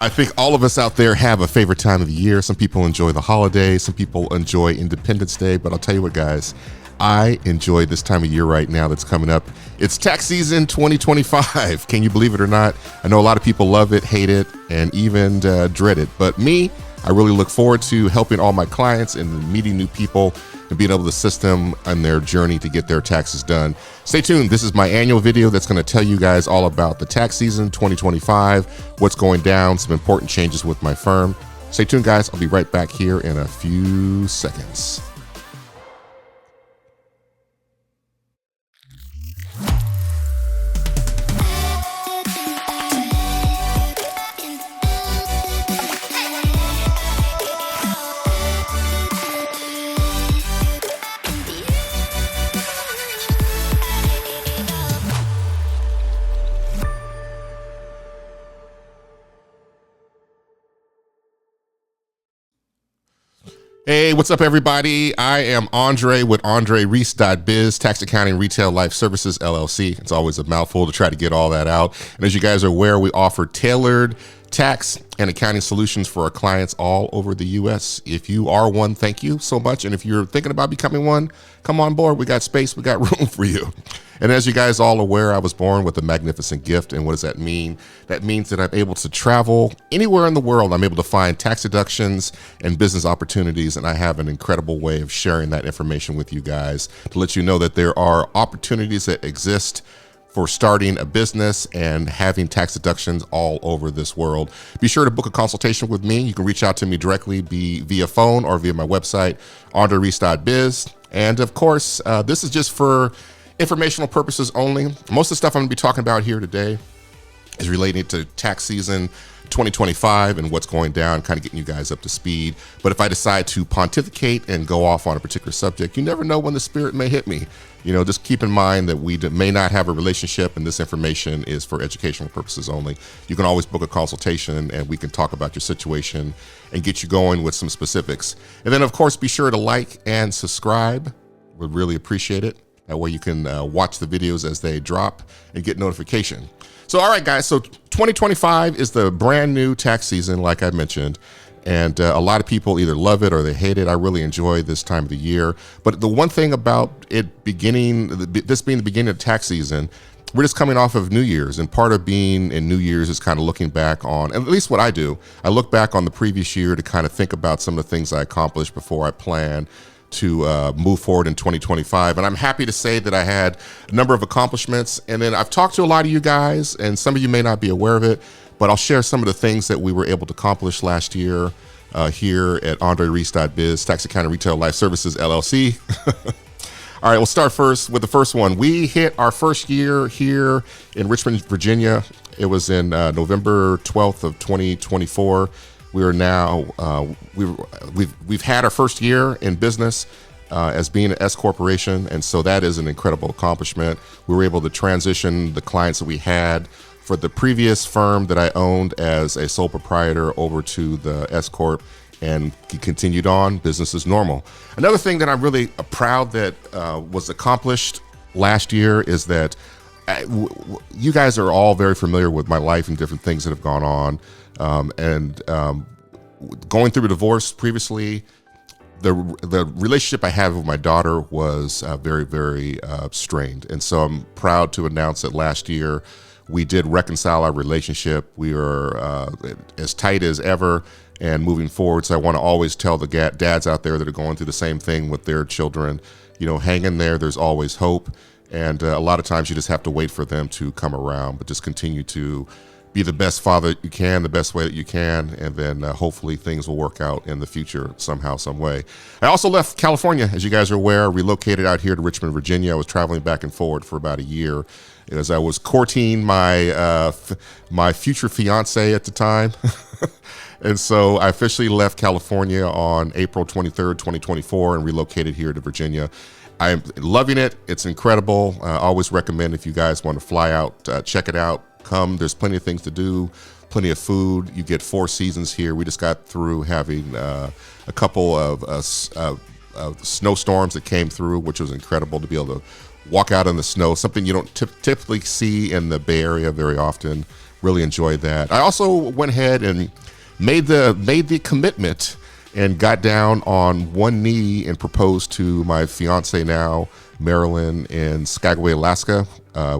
I think all of us out there have a favorite time of the year. Some people enjoy the holidays, some people enjoy Independence Day, but I'll tell you what, guys, I enjoy this time of year right now that's coming up. It's tax season 2025. Can you believe it or not? I know a lot of people love it, hate it, and even dread it. But me, I really look forward to helping all my clients and meeting new people and being able to assist them on their journey to get their taxes done. Stay tuned. This is my annual video that's going to tell you guys all about the tax season 2025, what's going down, some important changes with my firm. Stay tuned, guys. I'll be right back here in a few seconds. Hey, what's up, everybody? I am Andre with AndreReese.Biz, Tax Accounting Retail Life Services LLC. It's always a mouthful to try to get all that out. And as you guys are aware, we offer tailored tax and accounting solutions for our clients all over the U.S. If you are one, thank you so much. And if you're thinking about becoming one, come on board. We got space. We got room for you. And as you guys all aware, I was born with a magnificent gift. And what does that mean? That means that I'm able to travel anywhere in the world. I'm able to find tax deductions and business opportunities. And I have an incredible way of sharing that information with you guys to let you know that there are opportunities that exist for starting a business and having tax deductions all over this world. Be sure to book a consultation with me. You can reach out to me directly via phone or via my website, AndreReese.Biz. And of course, this is just for informational purposes only. Most of the stuff I'm gonna be talking about here today is related to tax season 2025 and what's going down, kind of getting you guys up to speed. But if I decide to pontificate and go off on a particular subject, you never know when the spirit may hit me. You know, just keep in mind that we may not have a relationship and this information is for educational purposes only. You can always book a consultation and we can talk about your situation and get you going with some specifics. And then of course, be sure to like and subscribe. Would really appreciate it. That way you can watch the videos as they drop and get notification. So, all right, guys, so 2025 is the brand new tax season, like I mentioned, and a lot of people either love it or they hate it. I really enjoy this time of the year. But the one thing about it beginning, this being the beginning of tax season, we're just coming off of New Year's, and part of being in New Year's is kind of looking back on, at least what I do, I look back on the previous year to kind of think about some of the things I accomplished before I plan to move forward in 2025. And I'm happy to say that I had a number of accomplishments. And then I've talked to a lot of you guys, and some of you may not be aware of it, but I'll share some of the things that we were able to accomplish last year here at AndreReese.Biz, Tax Accounting Retail Life Services LLC. All right, we'll start first with the first one. We hit our first year here in Richmond, Virginia. It was in November 12th of 2024. We are now, we've had our first year in business as being an S corporation, and so that is an incredible accomplishment. We were able to transition the clients that we had for the previous firm that I owned as a sole proprietor over to the S Corp, and continued on business as normal. Another thing that I'm really proud that was accomplished last year is that you guys are all very familiar with my life and different things that have gone on. Going through a divorce previously, the relationship I had with my daughter was very, very strained. And so I'm proud to announce that last year we did reconcile our relationship. We are as tight as ever and moving forward. So I want to always tell the dads out there that are going through the same thing with their children, you know, hang in there. There's always hope. And a lot of times you just have to wait for them to come around, but just continue to be the best father you can, the best way that you can, and then hopefully things will work out in the future somehow, some way. I also left California, as you guys are aware, relocated out here to Richmond, Virginia. I was traveling back and forward for about a year as I was courting my my future fiance at the time. And so I officially left California on April 23rd, 2024, and relocated here to Virginia. I'm loving it. It's incredible. I always recommend if you guys want to fly out, check it out. Come, there's plenty of things to do, plenty of food. You get 4 seasons here. We just got through having a couple of snowstorms that came through, which was incredible to be able to walk out in the snow, something you don't typically see in the Bay Area very often. really enjoyed that. I also went ahead and made the commitment and got down on one knee and proposed to my fiance now, Marilyn, in Skagway, Alaska.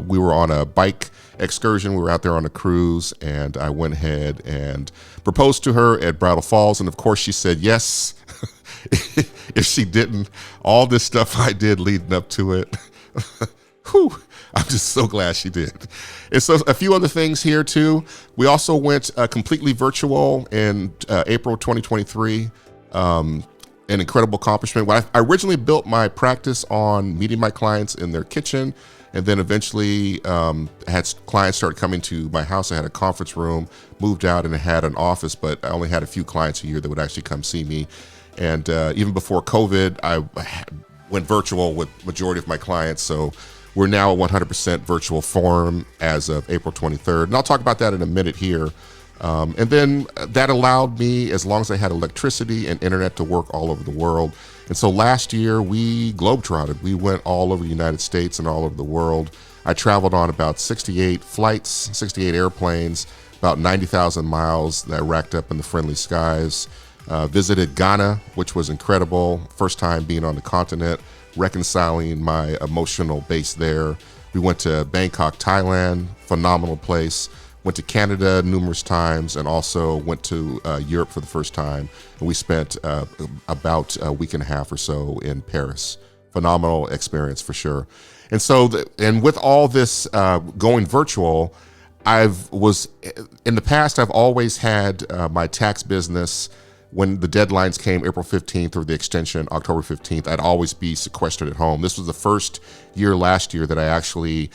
We were on a bike excursion. We were out there on a cruise, and I went ahead and proposed to her at Bridal Falls. And of course she said yes. If she didn't, all this stuff I did leading up to it, whew, I'm just so glad she did. And so a few other things here too. We also went completely virtual in April 2023. An incredible accomplishment. When I originally built my practice on meeting my clients in their kitchen, and then eventually had clients start coming to my house. I had a conference room, moved out, and I had an office, but I only had a few clients a year that would actually come see me. And even before COVID, I went virtual with majority of my clients. So we're now a 100% virtual forum as of April 23rd. And I'll talk about that in a minute here. And then that allowed me, as long as I had electricity and internet, to work all over the world. And so last year we globetrotted. We went all over the United States and all over the world. I traveled on about 68 flights, 68 airplanes, about 90,000 miles that I racked up in the friendly skies. Visited Ghana, which was incredible. First time being on the continent, reconciling my emotional base there. We went to Bangkok, Thailand, phenomenal place. Went to Canada numerous times, and also went to Europe for the first time. And we spent about a week and a half or so in Paris. Phenomenal experience for sure. And so, and with all this going virtual, in the past, I've always had my tax business. When the deadlines came, April 15th or the extension, October 15th, I'd always be sequestered at home. This was the first year last year that I actually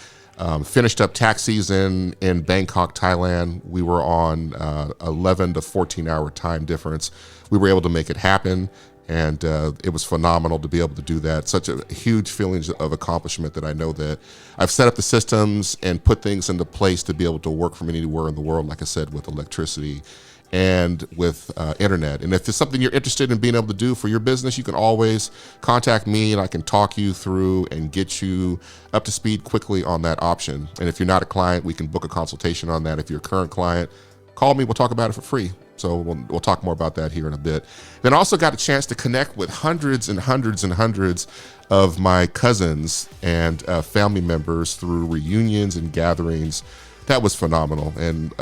finished up tax season in Bangkok, Thailand. We were on 11 to 14 hour time difference. We were able to make it happen, and it was phenomenal to be able to do that. Such a huge feeling of accomplishment that I know that I've set up the systems and put things into place to be able to work from anywhere in the world, like I said, with electricity and with internet. And if it's something you're interested in being able to do for your business, you can always contact me, and I can talk you through and get you up to speed quickly on that option. And if you're not a client, we can book a consultation on that. If you're a current client, call me, we'll talk about it for free. So we'll talk more about that here in a bit. Then I also got a chance to connect with hundreds and hundreds and hundreds of my cousins and family members through reunions and gatherings. That was phenomenal. And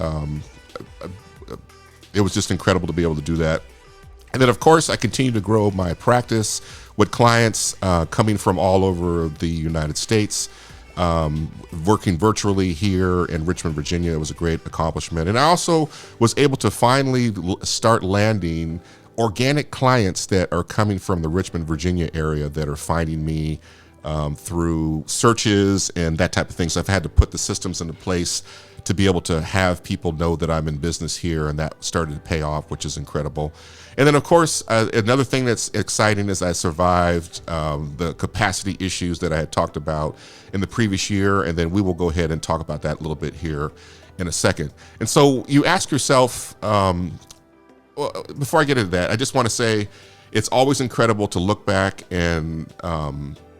it was just incredible to be able to do that. And then, of course, I continue to grow my practice with clients coming from all over the United States, working virtually here in Richmond, Virginia. It was a great accomplishment. And I also was able to finally start landing organic clients that are coming from the Richmond, Virginia area that are finding me through searches and that type of thing. So I've had to put the systems into place to be able to have people know that I'm in business here, and that started to pay off, which is incredible. And then, of course, another thing that's exciting is I survived the capacity issues that I had talked about in the previous year, and then we will go ahead and talk about that a little bit here in a second. And so you ask yourself, before I get into that, I just want to say it's always incredible to look back and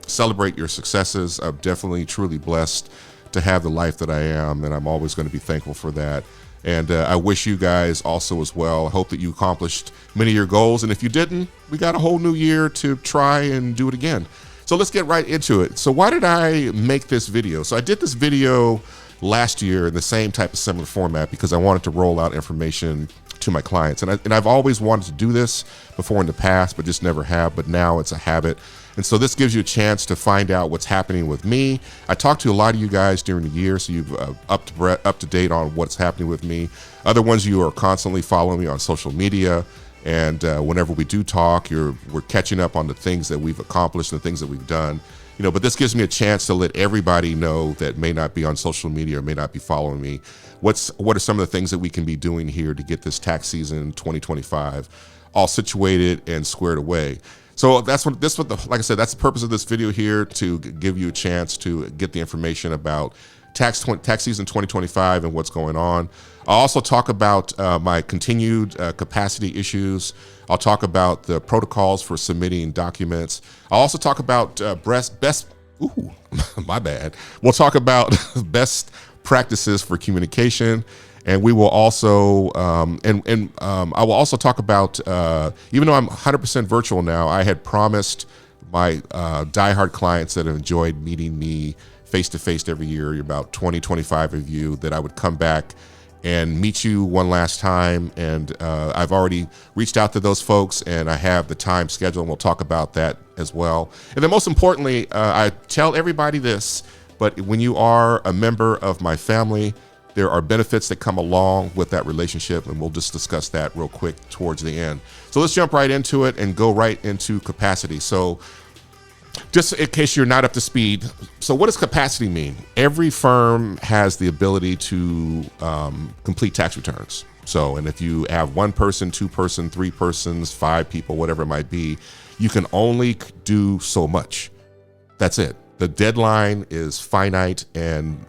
celebrate your successes. I'm definitely truly blessed to have the life that I am, and I'm always going to be thankful for that. And I wish you guys also as well. I hope that you accomplished many of your goals, and if you didn't, we got a whole new year to try and do it again. So let's get right into it. So why did I make this video? So I did this video last year in the same type of similar format because I wanted to roll out information to my clients. And I've always wanted to do this before in the past, but just never have. But now it's a habit. And so this gives you a chance to find out what's happening with me. I talked to a lot of you guys during the year, so you've up to date on what's happening with me. Other ones, you are constantly following me on social media. And whenever we do talk, we're catching up on the things that we've accomplished and the things that we've done. But this gives me a chance to let everybody know that may not be on social media or may not be following me. What are some of the things that we can be doing here to get this tax season 2025 all situated and squared away? So like I said, that's the purpose of this video here, to give you a chance to get the information about tax season 2025 and what's going on. I'll also talk about my continued capacity issues. I'll talk about the protocols for submitting documents. I'll also talk about my bad. We'll talk about best practices for communication. And we will also, I will also talk about, even though I'm 100% virtual now, I had promised my diehard clients that have enjoyed meeting me face-to-face every year, about 20, 25 of you, that I would come back and meet you one last time. And I've already reached out to those folks, and I have the time scheduled, and we'll talk about that as well. And then most importantly, I tell everybody this, but when you are a member of my family, there are benefits that come along with that relationship, and we'll just discuss that real quick towards the end. So let's jump right into it and go right into capacity. So just in case you're not up to speed, so what does capacity mean? Every firm has the ability to complete tax returns. So, and if you have one person, two person, three persons, five people, whatever it might be, you can only do so much. That's it. The deadline is finite, and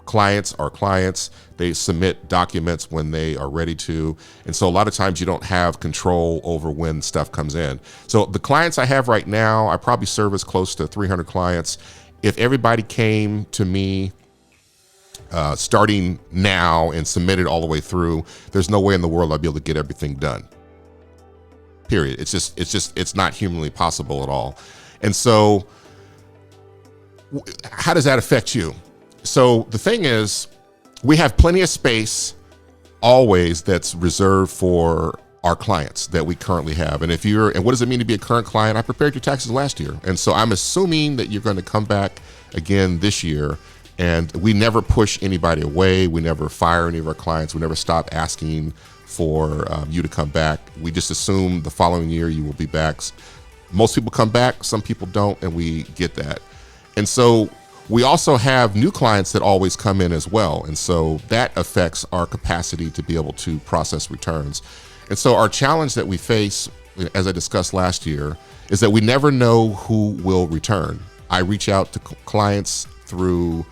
clients are clients. They submit documents when they are ready to. And so a lot of times you don't have control over when stuff comes in. So the clients I have right now, I probably service close to 300 clients. If everybody came to me starting now and submitted all the way through, there's no way in the world I'd be able to get everything done. Period. It's not humanly possible at all. And so how does that affect you? So the thing is, we have plenty of space always that's reserved for our clients that we currently have. And what does it mean to be a current client? I prepared your taxes last year. And so I'm assuming that you're going to come back again this year. And we never push anybody away. We never fire any of our clients. We never stop asking for you to come back. We just assume the following year you will be back. Most people come back, some people don't, and we get that. And so we also have new clients that always come in as well. And so that affects our capacity to be able to process returns. And so our challenge that we face, as I discussed last year, is that we never know who will return. I reach out to clients through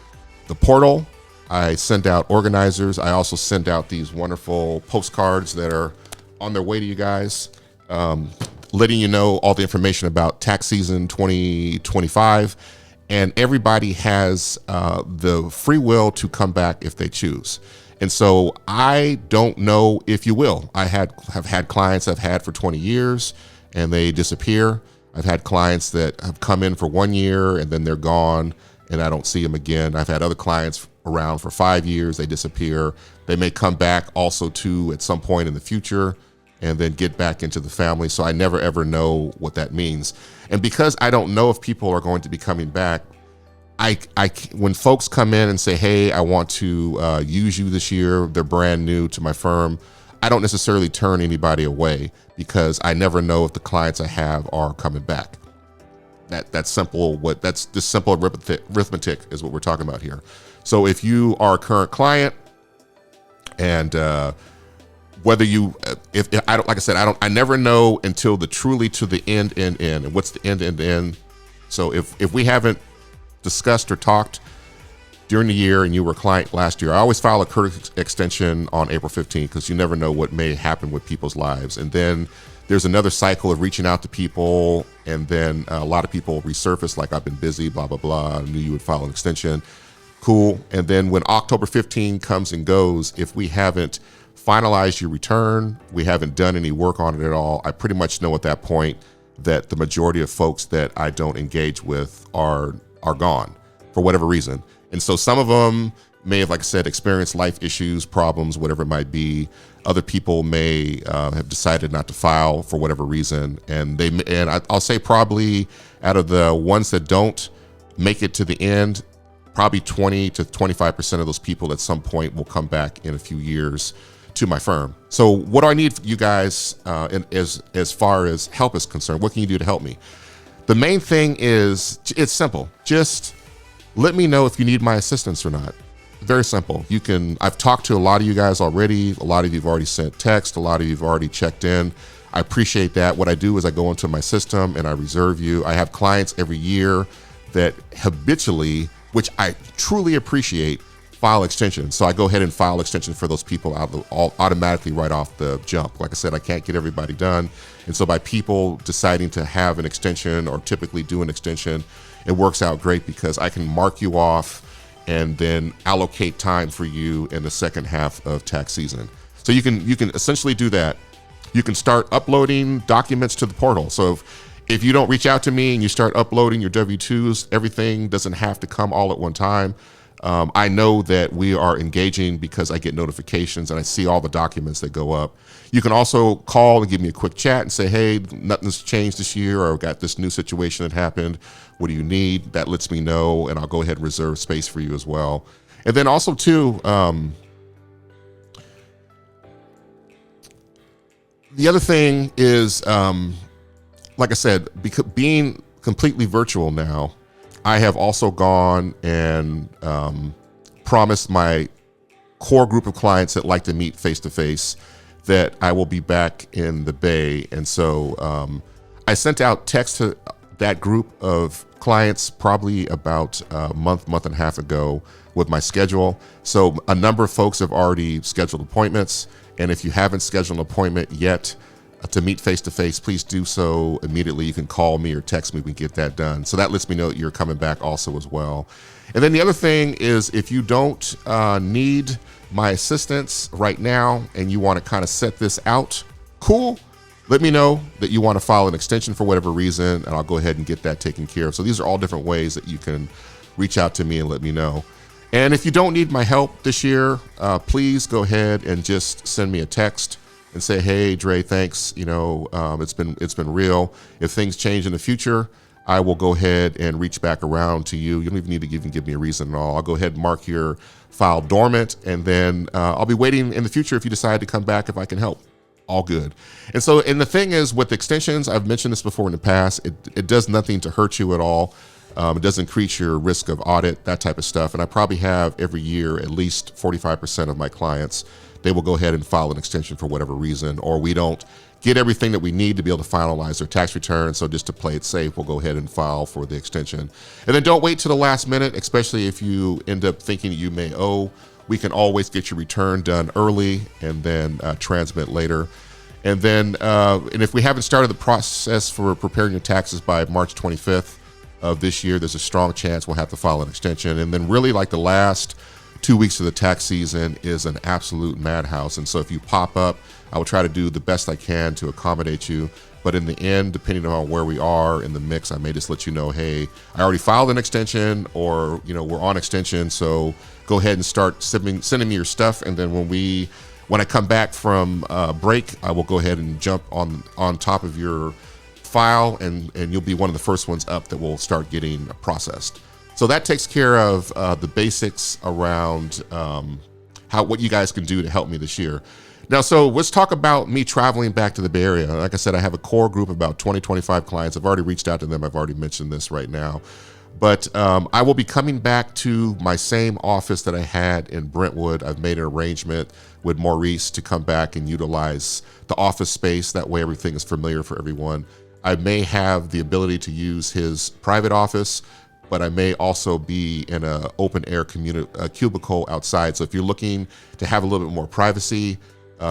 the portal. I send out organizers. I also send out these wonderful postcards that are on their way to you guys, letting you know all the information about tax season 2025. And everybody has the free will to come back if they choose. And so I don't know if you will. I have had clients I've had for 20 years and they disappear. I've had clients that have come in for 1 year and then they're gone and I don't see them again. I've had other clients around for 5 years, they disappear. They may come back also too at some point in the future and then get back into the family. So I never ever know what that means. And because I don't know if people are going to be coming back, when folks come in and say, hey, I want to use you this year, they're brand new to my firm, I don't necessarily turn anybody away because I never know if the clients I have are coming back. That's simple. That's this simple arithmetic is what we're talking about here. So if you are a current client and whether you, if I don't, like I said, I never know until truly to the end. And what's the end? So if we haven't discussed or talked during the year and you were a client last year, I always file a courtesy extension on April 15th because you never know what may happen with people's lives. And then there's another cycle of reaching out to people, and then a lot of people resurface like, I've been busy, blah, blah, blah. I knew you would file an extension. Cool. And then when October 15 comes and goes, if we haven't finalized your return, we haven't done any work on it at all, I pretty much know at that point that the majority of folks that I don't engage with are gone for whatever reason. And so some of them may have, like I said, experienced life issues, problems, whatever it might be. Other people may have decided not to file for whatever reason. And I'll say probably out of the ones that don't make it to the end, probably 20 to 25% of those people at some point will come back in a few years to my firm. So what do I need from you guys as far as help is concerned? What can you do to help me? The main thing is, it's simple. Just let me know if you need my assistance or not. Very simple. I've talked to a lot of you guys already. A lot of you have already sent text. A lot of you have already checked in. I appreciate that. What I do is I go into my system and I reserve you. I have clients every year that habitually, which I truly appreciate, file extensions. So I go ahead and file extensions for those people automatically right off the jump. Like I said, I can't get everybody done. And so by people deciding to have an extension or typically do an extension, it works out great because I can mark you off and then allocate time for you in the second half of tax season. So you can essentially do that. You can start uploading documents to the portal. So if you don't reach out to me and you start uploading your W-2s, everything doesn't have to come all at one time. I know that we are engaging because I get notifications and I see all the documents that go up. You can also call and give me a quick chat and say, hey, nothing's changed this year, or I've got this new situation that happened. What do you need? That lets me know, and I'll go ahead and reserve space for you as well. And then also too, the other thing is, like I said, being completely virtual now, I have also gone and promised my core group of clients that like to meet face-to-face that I will be back in the Bay. And so I sent out text to that group of clients probably about a month and a half ago with my schedule. So a number of folks have already scheduled appointments. And if you haven't scheduled an appointment yet to meet face-to-face, please do so immediately. You can call me or text me. We can get that done. So that lets me know that you're coming back also as well. And then the other thing is, if you don't need my assistance right now and you want to kind of set this out, cool. Let me know that you want to file an extension for whatever reason, and I'll go ahead and get that taken care of. So these are all different ways that you can reach out to me and let me know. And if you don't need my help this year, please go ahead and just send me a text and say, hey, Dre, thanks. It's been real. If things change in the future, I will go ahead and reach back around to you. You don't even need to even give me a reason at all. I'll go ahead and mark your file dormant, and then I'll be waiting in the future if you decide to come back if I can help. All good. And the thing is, with extensions, I've mentioned this before in the past, it does nothing to hurt you at all. It doesn't increase your risk of audit, that type of stuff. And I probably have every year at least 45% of my clients, they will go ahead and file an extension for whatever reason, or we don't get everything that we need to be able to finalize their tax return. So just to play it safe, we'll go ahead and file for the extension. And then don't wait till the last minute, especially if you end up thinking you may owe. We can always get your return done early and then transmit later. And then, and if we haven't started the process for preparing your taxes by March 25th of this year, there's a strong chance we'll have to file an extension. And then really, like, the last 2 weeks of the tax season is an absolute madhouse. And so if you pop up, I will try to do the best I can to accommodate you. But in the end, depending on where we are in the mix, I may just let you know, hey, I already filed an extension, or, we're on extension. So go ahead and start sending me your stuff. And then when I come back from break, I will go ahead and jump on top of your file, and you'll be one of the first ones up that will start getting processed. So that takes care of the basics around what you guys can do to help me this year. Now, so let's talk about me traveling back to the Bay Area. Like I said, I have a core group of about 25 clients. I've already reached out to them. I've already mentioned this right now. But I will be coming back to my same office that I had in Brentwood. I've made an arrangement with Reese to come back and utilize the office space. That way everything is familiar for everyone. I may have the ability to use his private office, but I may also be in an open air cubicle outside. So if you're looking to have a little bit more privacy,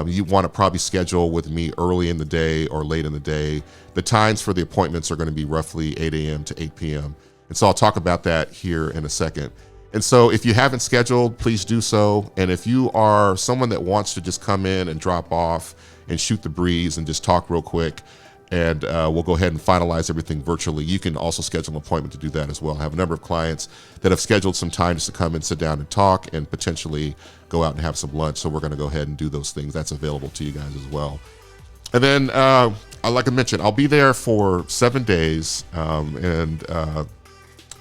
you want to probably schedule with me early in the day or late in the day. The times for the appointments are going to be roughly 8 a.m. to 8 p.m. And so I'll talk about that here in a second. And so if you haven't scheduled, please do so. And if you are someone that wants to just come in and drop off and shoot the breeze and just talk real quick, and we'll go ahead and finalize everything virtually, you can also schedule an appointment to do that as well. I have a number of clients that have scheduled some time just to come and sit down and talk and potentially go out and have some lunch. So we're going to go ahead and do those things. That's available to you guys as well. And then, like I mentioned, I'll be there for 7 days, and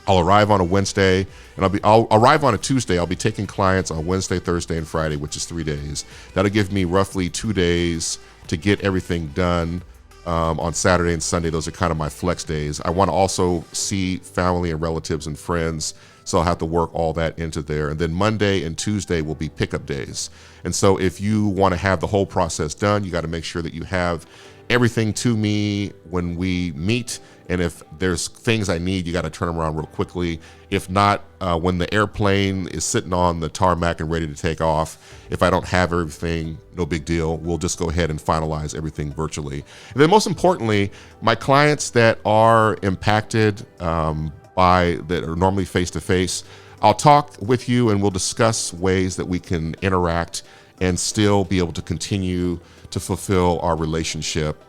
I'll arrive on a Wednesday, and I'll arrive on a Tuesday. I'll be taking clients on Wednesday, Thursday, and Friday, which is 3 days. That'll give me roughly 2 days to get everything done. On Saturday and Sunday, those are kind of my flex days. I want to also see family and relatives and friends, so I'll have to work all that into there. And then Monday and Tuesday will be pickup days. And so if you want to have the whole process done, you got to make sure that you have everything to me when we meet. And if there's things I need, you got to turn them around real quickly. If not, when the airplane is sitting on the tarmac and ready to take off, if I don't have everything, no big deal. We'll just go ahead and finalize everything virtually. And then most importantly, my clients that are impacted that are normally face-to-face, I'll talk with you and we'll discuss ways that we can interact and still be able to continue to fulfill our relationship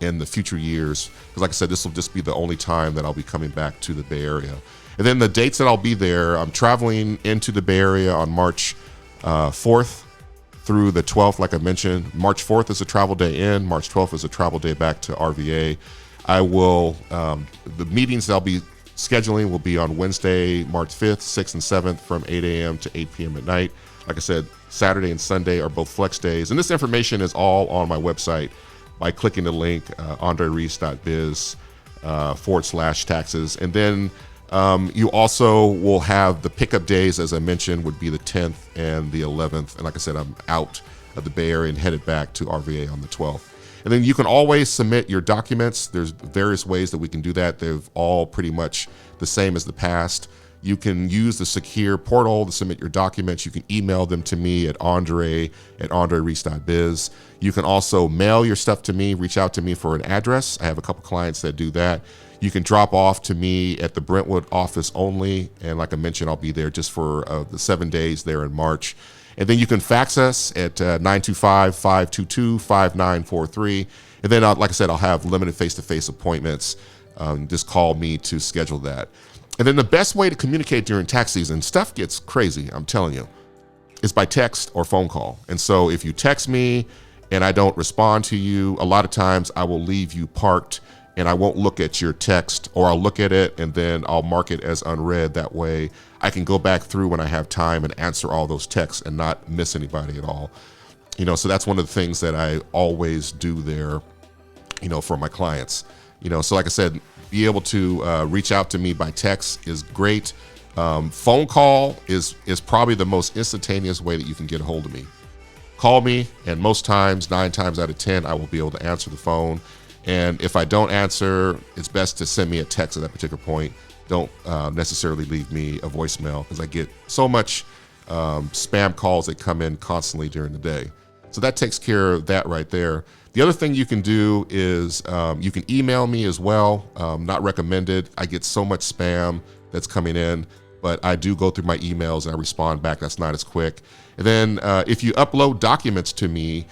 in the future years. Because like I said, this will just be the only time that I'll be coming back to the Bay Area. And then the dates that I'll be there, I'm traveling into the Bay Area on March 4th through the 12th. Like I mentioned, March 4th is a travel day in, March 12th is a travel day back to RVA. I will, the meetings that I'll be scheduling will be on Wednesday, March 5th, 6th, and 7th from 8 a.m. to 8 p.m. at night. Like I said, Saturday and Sunday are both flex days. And this information is all on my website by clicking the link, AndreReese.Biz /taxes. And then you also will have the pickup days, as I mentioned, would be the 10th and the 11th. And like I said, I'm out of the Bay Area and headed back to RVA on the 12th. And then you can always submit your documents. There's various ways that we can do that. They're all pretty much the same as the past. You can use the secure portal to submit your documents. You can email them to me at AndreReese.Biz. You can also mail your stuff to me, reach out to me for an address. I have a couple clients that do that. You can drop off to me at the Brentwood office only. And like I mentioned, I'll be there just for the 7 days there in March. And then you can fax us at 925-522-5943. And then, like I said, I'll have limited face-to-face appointments. Just call me to schedule that. And then the best way to communicate during tax season, stuff gets crazy, I'm telling you, is by text or phone call. And so if you text me and I don't respond to you, a lot of times I will leave you parked and I won't look at your text, or I'll look at it and then I'll mark it as unread. That way I can go back through when I have time and answer all those texts and not miss anybody at all. So that's one of the things that I always do there, for my clients. So like I said, be able to reach out to me by text is great. Phone call is probably the most instantaneous way that you can get a hold of me. Call me, and most times, 9 times out of 10, I will be able to answer the phone. And if I don't answer, it's best to send me a text at that particular point. Don't necessarily leave me a voicemail, because I get so much spam calls that come in constantly during the day. So that takes care of that right there. The other thing you can do is you can email me as well. Not recommended. I get so much spam that's coming in, but I do go through my emails and I respond back. That's not as quick. And then if you upload documents to me,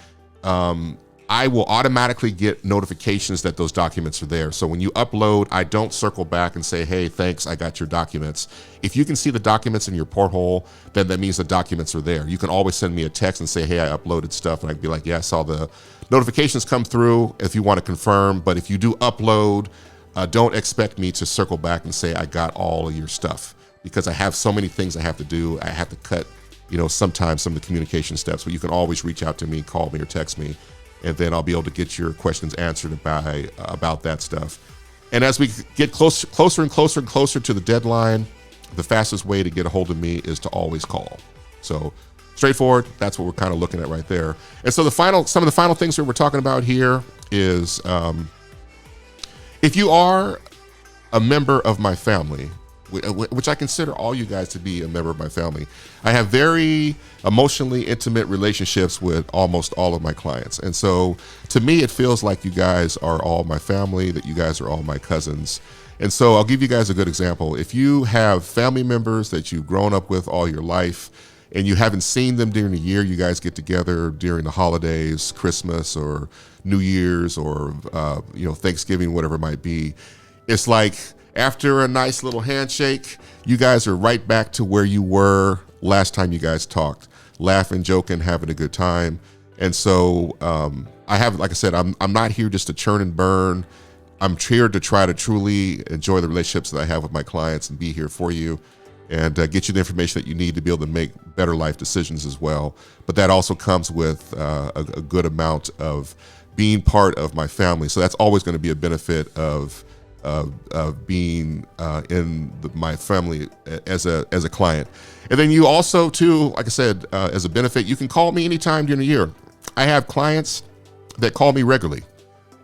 I will automatically get notifications that those documents are there. So when you upload, I don't circle back and say, hey, thanks, I got your documents. If you can see the documents in your porthole, then that means the documents are there. You can always send me a text and say, hey, I uploaded stuff. And I can be like, yeah, I saw the notifications come through if you want to confirm. But if you do upload, don't expect me to circle back and say, I got all of your stuff, because I have so many things I have to do. I have to cut, sometimes some of the communication steps, but you can always reach out to me, call me or text me. And then I'll be able to get your questions answered about that stuff. And as we get closer and closer to the deadline, the fastest way to get a hold of me is to always call. So straightforward, that's what we're kind of looking at right there. And so some of the final things that we're talking about here is if you are a member of my family, which I consider all you guys to be a member of my family. I have very emotionally intimate relationships with almost all of my clients. And so to me, it feels like you guys are all my family, that you guys are all my cousins. And so I'll give you guys a good example. If you have family members that you've grown up with all your life and you haven't seen them during the year, you guys get together during the holidays, Christmas or New Year's or Thanksgiving, whatever it might be. It's like, after a nice little handshake, you guys are right back to where you were last time you guys talked, laughing, joking, having a good time. And so I have, like I said, I'm not here just to churn and burn. I'm here to try to truly enjoy the relationships that I have with my clients and be here for you and get you the information that you need to be able to make better life decisions as well. But that also comes with a good amount of being part of my family. So that's always going to be a benefit of being in my family as a client. And then you also too, like I said, as a benefit, you can call me anytime during the year. I have clients that call me regularly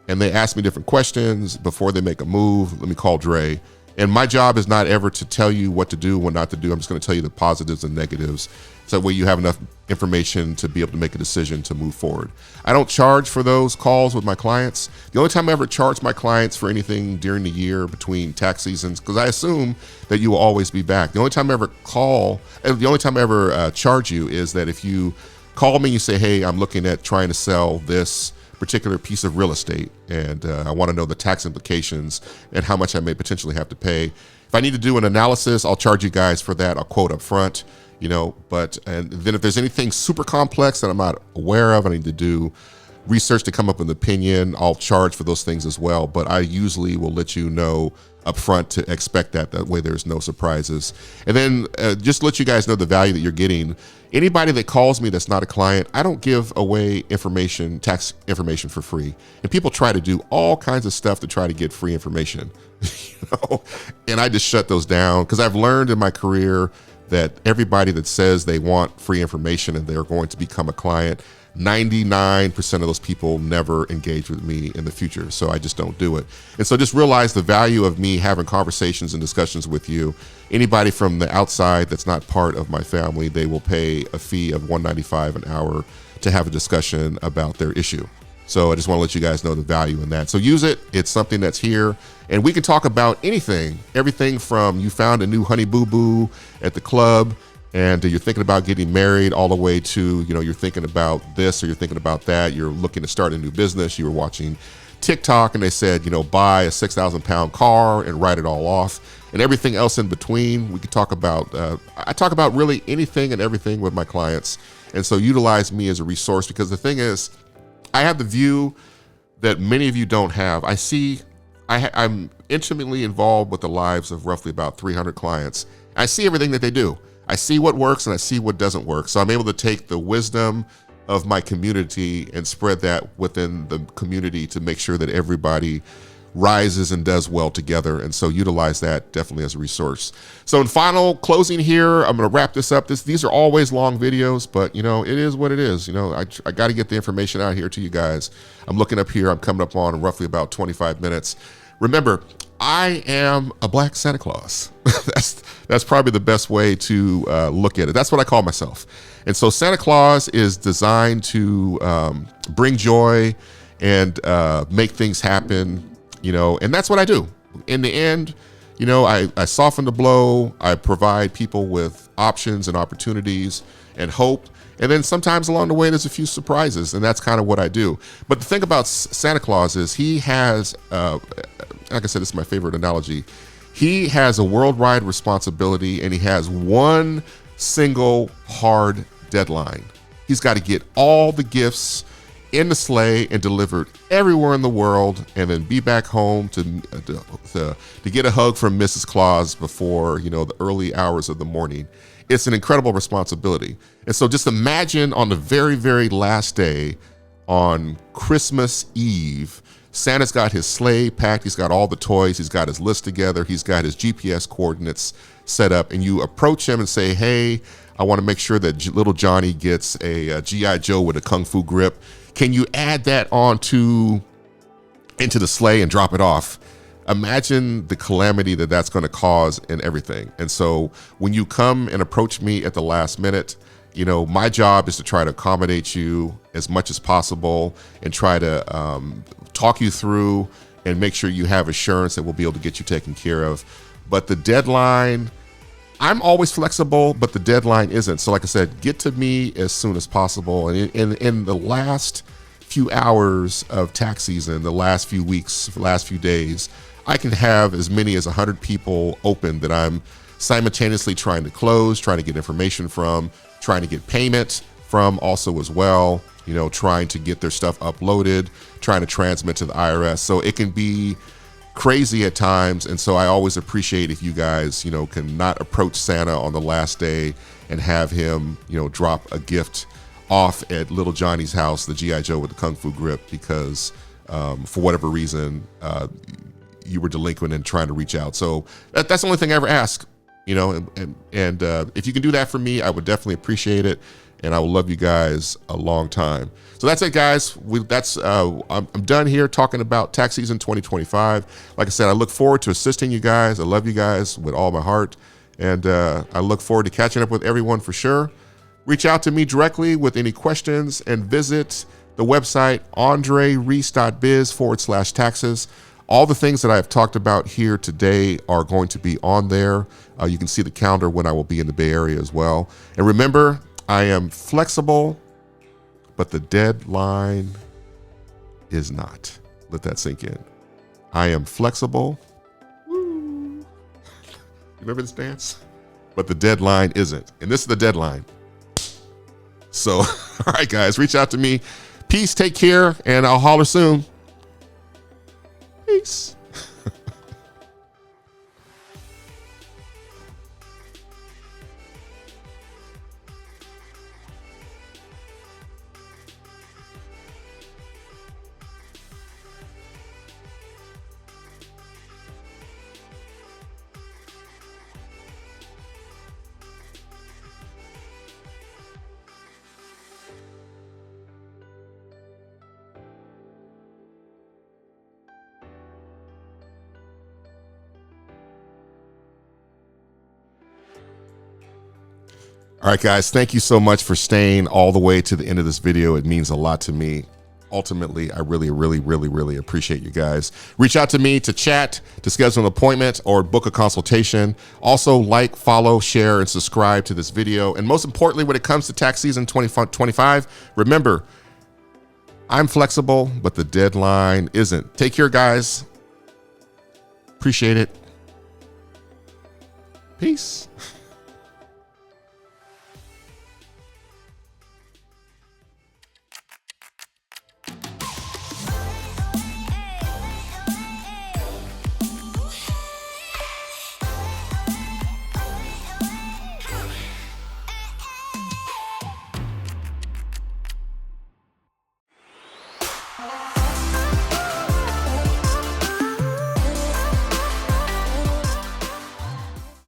and they ask me different questions before they make a move. Let me call Dre. And my job is not ever to tell you what to do, what not to do. I'm just going to tell you the positives and negatives. So that way you have enough information to be able to make a decision to move forward. I don't charge for those calls with my clients. The only time I ever charge my clients for anything during the year between tax seasons, because I assume that you will always be back. The only time I ever charge you is that if you call me, you say, hey, I'm looking at trying to sell this particular piece of real estate, and I want to know the tax implications and how much I may potentially have to pay. If I need to do an analysis, I'll charge you guys for that. I'll quote up front, and then if there's anything super complex that I'm not aware of, I need to do research to come up with an opinion, I'll charge for those things as well. But I usually will let you know up front to expect that way there's no surprises. And then just let you guys know the value that you're getting. Anybody that calls me that's not a client, I don't give away tax information for free. And people try to do all kinds of stuff to try to get free information, and I just shut those down, because I've learned in my career that everybody that says they want free information and they're going to become a client, 99% of those people never engage with me in the future. So I just don't do it. And so just realize the value of me having conversations and discussions with you. Anybody from the outside that's not part of my family, they will pay a fee of $195 an hour to have a discussion about their issue. So I just want to let you guys know the value in that. So use it. It's something that's here, and we can talk about everything from you found a new honey boo boo at the club and you're thinking about getting married, all the way to, you're thinking about this or you're thinking about that. You're looking to start a new business. You were watching TikTok and they said, buy a 6,000 pound car and write it all off, and everything else in between. We could talk about, I talk about really anything and everything with my clients. And so utilize me as a resource, because the thing is, I have the view that many of you don't have. I'm intimately involved with the lives of roughly about 300 clients. I see everything that they do. I see what works and I see what doesn't work. So I'm able to take the wisdom of my community and spread that within the community to make sure that everybody rises and does well together. And so utilize that definitely as a resource. So in final closing here, I'm going to wrap this up. These are always long videos, but it is what it is. I got to get the information out here to you guys. I'm looking up here. I'm coming up on roughly about 25 minutes. Remember, I am a Black Santa Claus. That's probably the best way to look at it. That's what I call myself. And so Santa Claus is designed to bring joy and make things happen. And that's what I do. In the end, I soften the blow. I provide people with options and opportunities and hope. And then sometimes along the way, there's a few surprises, and that's kind of what I do. But the thing about Santa Claus is he has, like I said, this is my favorite analogy. He has a worldwide responsibility, and he has one single hard deadline. He's got to get all the gifts in the sleigh and delivered everywhere in the world, and then be back home to get a hug from Mrs. Claus before the early hours of the morning. It's an incredible responsibility. And so just imagine on the very, very last day, on Christmas Eve, Santa's got his sleigh packed, he's got all the toys, he's got his list together, he's got his GPS coordinates set up, and you approach him and say, hey, I want to make sure that little Johnny gets a G.I. Joe with a Kung Fu grip. Can you add that into the sleigh and drop it off? Imagine the calamity that's going to cause and everything. And so when you come and approach me at the last minute, my job is to try to accommodate you as much as possible and try to talk you through and make sure you have assurance that we'll be able to get you taken care of. But the deadline, I'm always flexible, but the deadline isn't. So like I said, get to me as soon as possible. And in the last few hours of tax season, the last few weeks, last few days, I can have as many as 100 people open that I'm simultaneously trying to close, trying to get information from, trying to get payment from also as well, trying to get their stuff uploaded, trying to transmit to the IRS. So it can be crazy at times. And so I always appreciate if you guys, can not approach Santa on the last day and have him, drop a gift off at little Johnny's house, the G.I. Joe with the Kung Fu grip, because for whatever reason, you were delinquent and trying to reach out. So that's the only thing I ever ask, and if you can do that for me, I would definitely appreciate it. and I will love you guys a long time. So that's it, guys. I'm done here talking about tax season 2025. Like I said, I look forward to assisting you guys. I love you guys with all my heart, and I look forward to catching up with everyone for sure. Reach out to me directly with any questions and visit the website AndreReese.Biz/taxes. All the things that I have talked about here today are going to be on there. You can see the calendar when I will be in the Bay Area as well. And remember, I am flexible, but the deadline is not. Let that sink in. I am flexible. Woo. Remember this dance? But the deadline isn't. And this is the deadline. So, all right, guys, reach out to me. Peace, take care, and I'll holler soon. Peace. All right, guys, thank you so much for staying all the way to the end of this video. It means a lot to me. Ultimately, I really, really, really, really appreciate you guys. Reach out to me to chat, to schedule an appointment, or book a consultation. Also, like, follow, share, and subscribe to this video. And most importantly, when it comes to tax season 2025, remember, I'm flexible, but the deadline isn't. Take care, guys. Appreciate it. Peace.